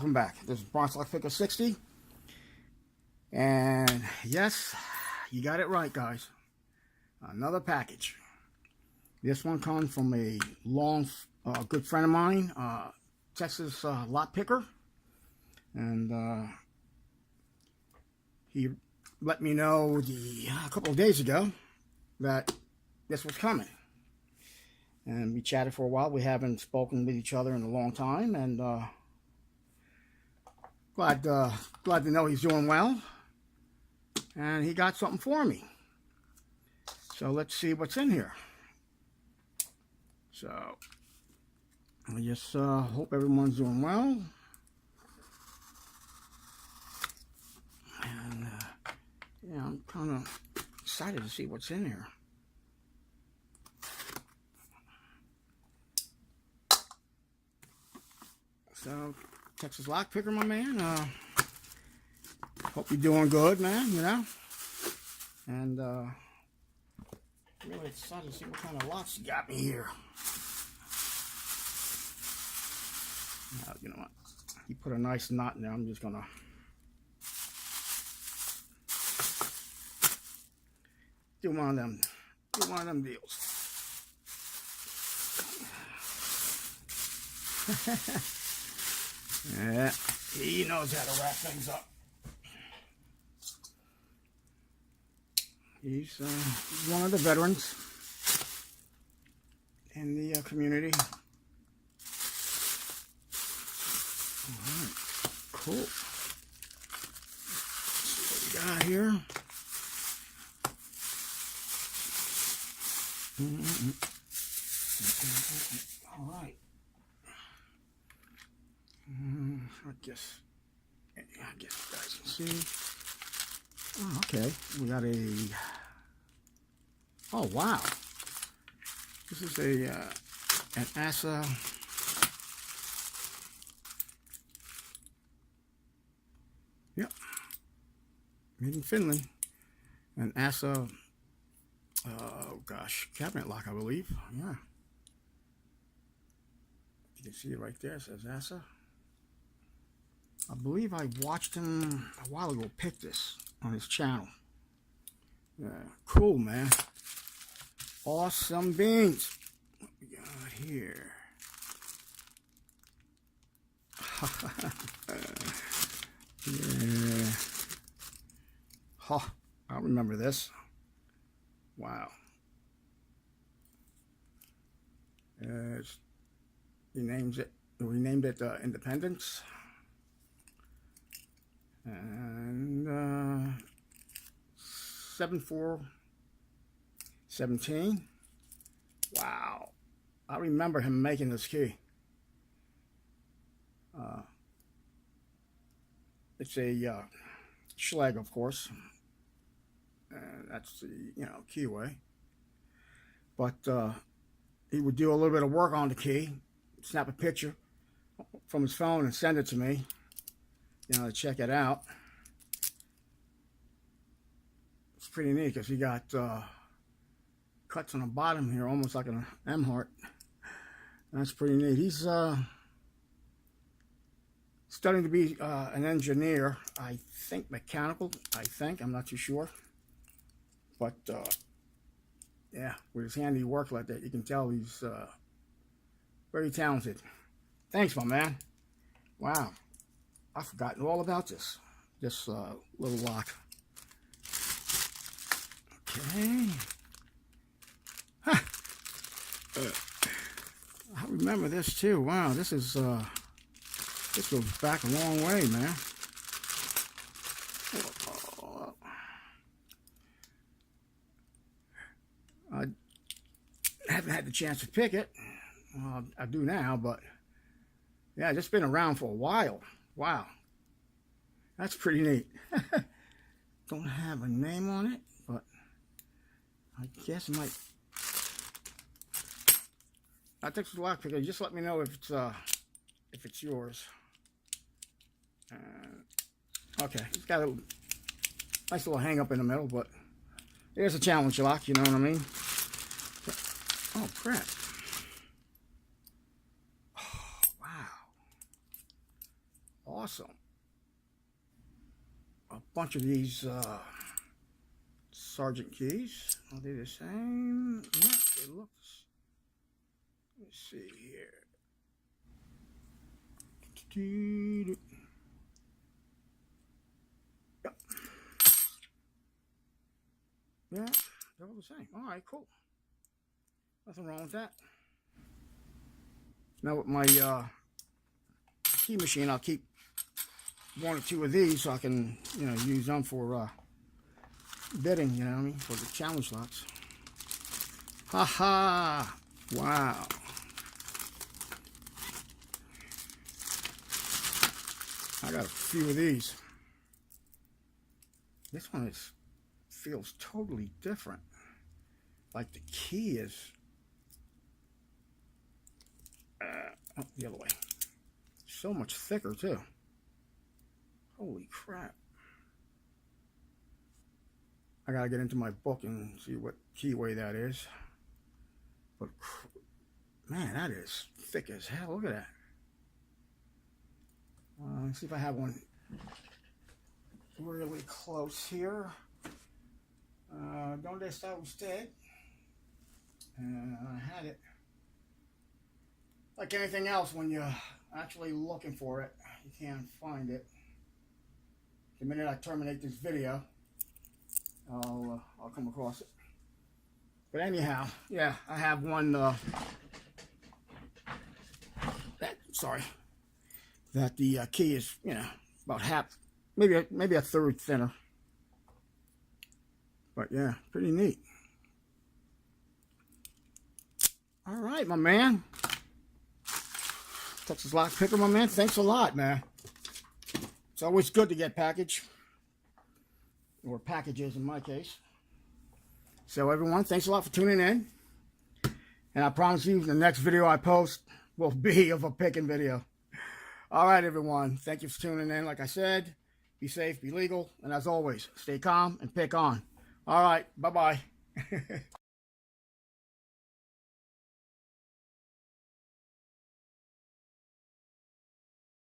welcome back. This is Bronx Lockpicker 60. And yes, you got it right, guys. Another package. This one comes from a good friend of mine, Texas lock picker. And he let me know a couple of days ago that this was coming. And we chatted for a while. We haven't spoken with each other in a long time, and glad to know he's doing well. And he got something for me. So let's see what's in here. So I just hope everyone's doing well. And yeah, I'm kind of excited to see what's in here. So, Texas Lockpicker, my man. Hope you're doing good, man, you know. And really excited to see what kind of locks you got me here. Now, you know what? He put a nice knot in there. I'm just gonna do one of them deals. Yeah, he knows how to wrap things up. He's one of the veterans in the community. All right, cool. Let's see what we got here. All right. I guess you guys can see. Oh, okay. We got oh, wow. This is an ASSA. Yep. Made in Finland. An ASSA, oh gosh, cabinet lock, I believe. Yeah. You can see it right there. It says ASSA. I believe I watched him a while ago pick this on his channel. Yeah, cool, man. Awesome beans. What we got here? Yeah. Huh, I remember this. Wow. He named it Independence. And 7417. Wow, I remember him making this key. It's a Schlage, of course, and that's the keyway. But he would do a little bit of work on the key, snap a picture from his phone and send it to me. To check it out. It's pretty neat because he got cuts on the bottom here, almost like an M heart. That's pretty neat. He's studying to be an engineer. I think mechanical. I'm not too sure. But yeah, with his handy work like that, you can tell he's very talented. Thanks, my man. Wow. I've forgotten all about this little lock. Okay. Huh. I remember this too. Wow, this goes back a long way, man. I haven't had the chance to pick it. Well, I do now, but yeah, it's been around for a while. Wow, that's pretty neat. Don't have a name on it, but I guess it might. I think it's a lockpicker. Just let me know if it's yours. Okay, it's got a nice little hang up in the middle, but there's a challenge lock. You know what I mean? Oh crap! bunch of these Sargent keys. Are they the same? Yeah, they look. Let's see here. Yep. Yeah, they're all the same. All right, cool. Nothing wrong with that. Now with my key machine, I'll keep one or two of these so I can, you know, use them for bidding, you know what I mean, for the challenge lots. Ha ha! Wow. I got a few of these. This one feels totally different. Like the key is the other way. So much thicker too. Holy crap. I gotta get into my book and see what keyway that is. But man, that is thick as hell. Look at that. Let's see if I have one really close here. Donde está usted? I had it. Like anything else, when you're actually looking for it, you can't find it. The minute I terminate this video, I'll come across it. But anyhow, yeah, I have one. That the key is, you know, about half, maybe a third thinner. But yeah, pretty neat. All right, my man. Texas Lock Picker, my man. Thanks a lot, man. It's always good to get package, or packages in my case. So everyone, thanks a lot for tuning in. And I promise you the next video I post will be of a picking video. All right, everyone. Thank you for tuning in. Like I said, be safe, be legal, and as always, stay calm and pick on. All right, bye-bye.